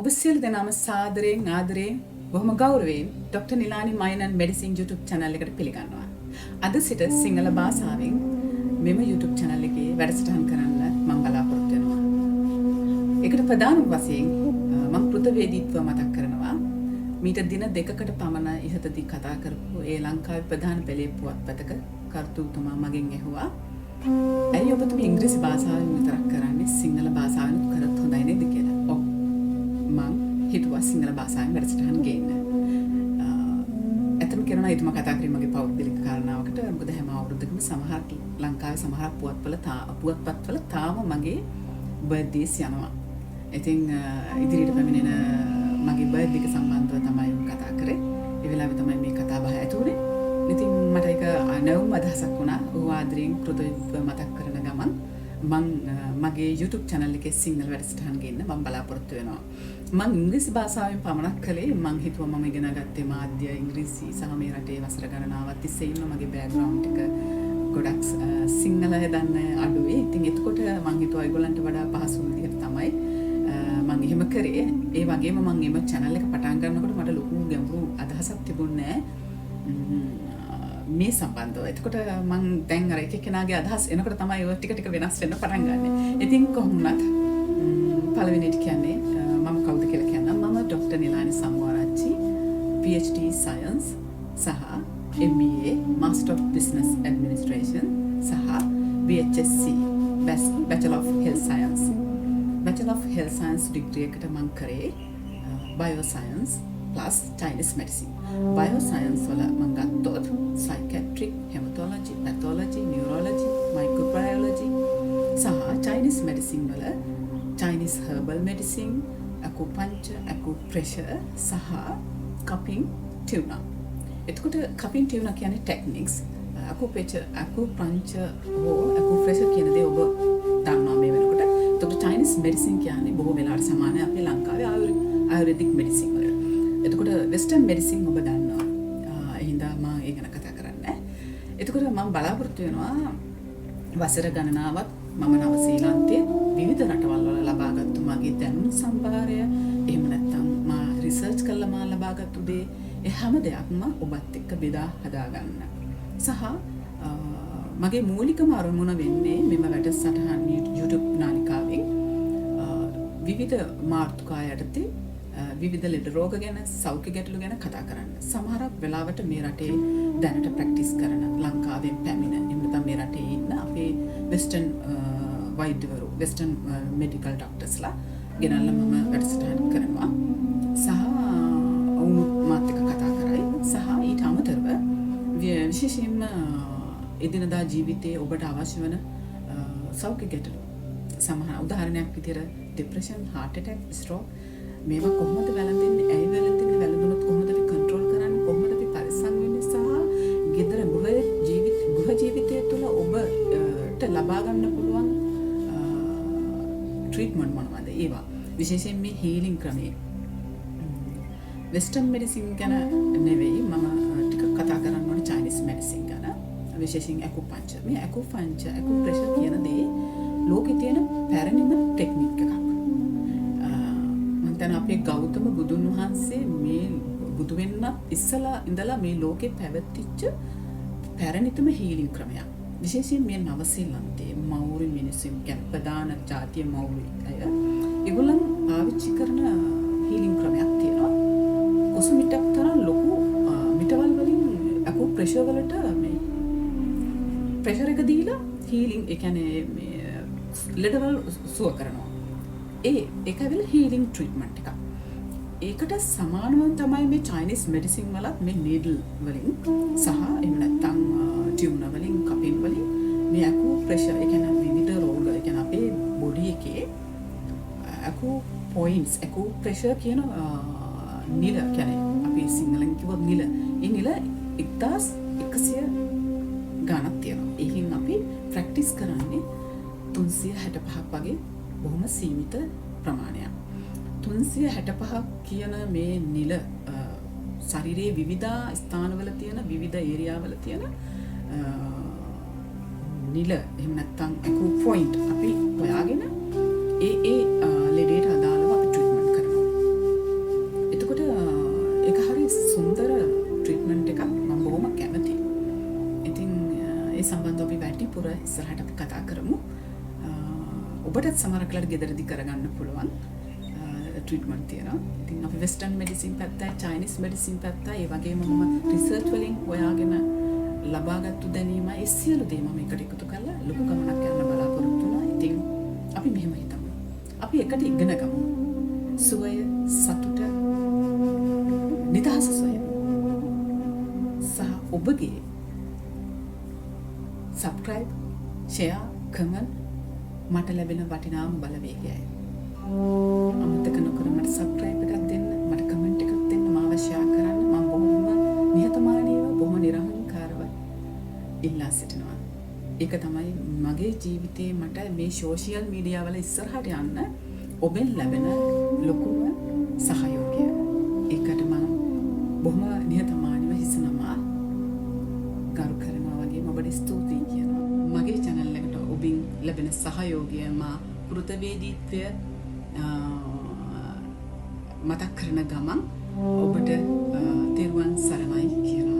ඔබ සියලු දෙනාම සාදරයෙන් ආදරයෙන් බොහොම ගෞරවයෙන් doctor Nilani mind and medicine YouTube channel එකට පිළිගන්නවා. අද සිට සිංහල භාෂාවෙන් මෙම YouTube channel එකේ වැඩසටහන් කරන්න මම බලාපොරොත්තු වෙනවා. ඒකට ප්‍රධාන වශයෙන් මම කෘතවේදීත්ව මතක් කරනවා. මීට දින දෙකකට පමණ ඉහතදී කතා කරපු ඒ ලංකාවේ ප්‍රධාන පෙළේ පුවත්පතක කර්තෘතුමා මගෙන් ඇහුවා ඇයි ඔබතුමී ඉංග්‍රීසි භාෂාවෙන් විතරක් කරන්නේ සිංහල භාෂාවෙන් කරත් හොඳයි නේද කියලා. ඔව්. මං හිතුවා සිංහල භාෂාවෙන් වැඩසටහන් ගේන්න. ඇත්තම කියනවා එතුමා කතා කරේ මගේ පෞද්ගලික කාරණාවකට. මොකද හැම අවුරුද්දකම සමහර ලංකාවේ සමහර පුවත්පත්වල තාම මගේ බර්ත්ඩේස් යනවා. ඉතින් ඉදිරියට පැමිණෙන මගේ බර්ත්ඩේ එක සම්බන්ධව තමයි කතා කරේ. ඒ වෙලාවේ තමයි මේ කතා බහ ඇති වුනේ. ඉතින් මට ඒක නැවුම් අදහසක් වුණා. ඌ ආදරයෙන් කෘතඥත්ව මතක් කරන ගමන් මම මගේ YouTube channel එකේ සිංහල වැඩසටහන් ගේන්න මම බලාපොරොත්තු වෙනවා. මම ඉංග්‍රීසි භාෂාවෙන් පමණක් කළේ. මම හිතුවා මම ඉගෙන ගත්තේ මාධ්‍ය ඉංග්‍රීසි සහ මේ රටේ වසර ගණනාවක් තිස්සේ ඉන්න මගේ බෑග්ග්‍රවුන්ඩ් එක ගොඩක් සිංහල දන්න අඩුවේ. ඉතින් එතකොට මම හිතුවා ඒගොල්ලන්ට වඩා පහසු විදිහට තමයි මම එහෙම කරේ. ඒ වගේම මම එම channel එක පටන් ගන්නකොට මට ලොකු ගැඹුරු අදහසක් තිබුණේ නැහැ මේ සම්බන්ධව. එතකොට මම දැන් අර එක කෙනාගේ අදහස් එනකොට තමයි ඔය ටික ටික වෙනස් වෙන්න පටන් ගන්නෙ. ඉතින් කොහොමවත් පළවෙනිට කියන්නේ මම කවුද කියලා කියන්නම්. මම ඩොක්ටර් නිලානි සම්මාරච්චි PhD Science සහ MBA Master of Business Administration සහ BHSC Bachelor of Health Science. Bachelor of Health Science degree එකට මම කරේ Bioscience plus Chinese medicine. Bioscience වල මම ගත්තොත් psychiatric, hematology, pathology, neurology, microbiology සහ Chinese medicine වල Chinese herbal medicine, acupuncture, acupressure සහ cupping tuna. එතකොට cupping tuna කියන්නේ techniques. acupuncture හෝ acupressure කියන දේ ඔබ දන්නවා මේ වෙනකොට. එතකොට Chinese medicine කියන්නේ බොහෝ වෙලාවට සමානයි අපේ ලංකාවේ ආයුර්වේදික් medicine වලට. එතකොට වෙස්ටර්න් මෙඩිසින් ඔබ දන්නවා. හින්දා මම ඒ ගැන කතා කරන්නේ. එතකොට මම බලාපොරොත්තු වෙනවා වසර ගණනාවක් මම නව ශ්‍රීලන්තයේ විවිධ රටවල් වල ලබාගත්තු මගේ දැනුම් සම්භාරය, එහෙම නැත්නම් මා රිසර්ච් කළා මා ලබාගත්තු දේ, ඒ හැම දෙයක්ම ඔබත් එක්ක බෙදා හදා ගන්න. සහ මගේ මූලිකම අරමුණ වෙන්නේ මෙම වැඩසටහන් YouTube නාලිකාවෙන් විවිධ මාතෘකා යටතේ විවිධ ලෙඩ රෝග ගැන, සෞඛ්‍ය ගැටලු ගැන කතා කරන්න. සමහරක් වෙලාවට මේ රටේ දැනට ප්‍රැක්ටිස් කරන ලංකාවෙන් පැමිණ, එහෙම නැත්නම් මේ රටේ ඉන්න අපේ වෙස්ටර්න් වෛද්‍යවරු, වෙස්ටර්න් මෙඩිකල් ඩොක්ටර්ස්ලා ගෙනල්ලා මම වැඩසටහන් කරනවා. සහ ඔවුන් මාත් එක්ක කතා කරයි. සහ ඊට අමතරව විශේෂයෙන්ම එදිනදා ජීවිතයේ ඔබට අවශ්‍ය වන සෞඛ්‍ය ගැටලු, සමහර උදාහරණයක් විදිහට ડિප්‍රෙෂන්, heart attack, stroke මේවා කොහොමද වැළඳෙන්නේ? ඇයි වැළඳෙන්නේ? වැළඳුනොත් කොහොමද අපි කන්ට්‍රෝල් කරන්නේ? කොහොමද අපි පරිස්සම් වෙන්නේ? සහ ගෙදර ගෘහ ජීවිතය තුළ ඔබට ලබා ගන්න පුළුවන් ට්‍රීට්මන්ට් මොනවද? ඒවා විශේෂයෙන් මේ හීලින් ක්‍රමයේ වෙස්ටර්න් මෙඩිසින් ගැන නෙවෙයි මම ටිකක් කතා කරන්න ඕනේ චයිනීස් මෙඩිසින් ගැන. විශේෂයෙන් acupuncture. මේ acupuncture, acupressure කියන දේ ලෝකේ තියෙන පැරණිම ටෙක්නික් එකක්. දැන් අපේ ගෞතම බුදුන් වහන්සේ මේ බුදු වෙන්නත් ඉස්සලා ඉඳලා මේ ලෝකේ පැවතිච්ච පැරණිතම හීලින් ක්‍රමයක්. විශේෂයෙන් මේ නව ශ්‍රීලන්තයේ මෞර්ය මිනිසුන් කියන ප්‍රධාන ජාතිය මෞර්ය අය ඒගොල්ලන් පාවිච්චි කරන හීලින් ක්‍රමයක් තියෙනවා. කුසුමිටක් තරම් ලොකු මිටවල් වලින් අකුප්‍රෙෂර් වලට මේ ප්‍රෙෂර් එක දීලා හීලින් ඒ කියන්නේ මේ ලෙඩවල් සුව කරනවා. ඒක ඇවිල්ලා හීලින් ට්‍රීට්මන්ට් එකක්. ඒකට සමානව තමයි මේ චයිනීස් මෙඩිසින් වලත් මේ නීඩල් වලින් සහ එහෙම නැත්නම් ටියුනර් වලින්, කපින් වලින් මේ අකුප්‍රෙෂර් ඒ කියන්නේ විවිධ රෝග ඒ කියන්නේ අපේ බොඩි එකේ පොයින්ට්ස් අකුප්‍රෙෂර් කියන නිල කියන්නේ අපි සිංහලෙන් කිව්වොත් නිල. ඒ නිල 1100 ගණක් තියෙනවා. ඒකෙන් අපි ප්‍රැක්ටිස් කරන්නේ 365ක් වගේ බොහොම සීමිත ප්‍රමාණයක්. 365ක් කියන මේ නිල ශරීරයේ විවිධ ස්ථානවල තියෙන විවිධ ඒරියාවල තියෙන නිල එහෙම නැත්නම් අකු පොයින්ට් අපි හොයාගෙන ඒ ලෙඩේට අදාළව අපි ට්‍රීට්මන්ට් කරනවා. මේ සම්බන්ධව අපි වැඩිපුර ඉස්සරහට අපි කතා කරමු. ඔබටත් සමහර කලට ගෙදරදී කරගන්න පුළුවන් ට්‍රීට්මන්ට් තියෙනවා. ඉතින් අපි වෙස්ටර්න් මෙඩිසින් පැත්තයි, චයිනීස් මෙඩිසින් පැත්තයි, ඒ වගේම මම රිසර්ච් වලින් හොයාගෙන ලබාගත්තු දැනීම ඒ සියලු දේ මම එකට එකතු කරලා ලොකු ගමනක් යන්න බලාපොරොත්තු වෙනවා. ඉතින් අපි මෙහෙම හිතමු. අපි එකට ඉගෙන ගමු. සුවය, සතුට, නිදහස සොයමු. සහ ඔබගේ subscribe, share, comment මට ලැබෙන වටිනාම බලවේගයයි. අමතක නොකර මට subscribe එකක් දෙන්න, මට comment එකක් දෙන්න, මාව share කරන්න. මම බොහොම නිහතමානීව, බොහොම නිර්හංකාරව ඉල්ලා සිටිනවා. ඒක තමයි මගේ ජීවිතේ මට මේ social media වල ඉස්සරහට යන්න ඔබෙන් ලැබෙන ලොකුම සහයෝගය. ඒකට මම බොහොම නිහතමානීව හිසනවා. ගරු කරනවා වගේම ඔබට ස්තුතියි කියනවා. මගේ channel එකට ඔබින් ලැබෙන සහයෝගය මා කෘතවේදීත්වය මතක් කරන ගමන් ඔබට තෙරුවන් සරණයි කියනවා.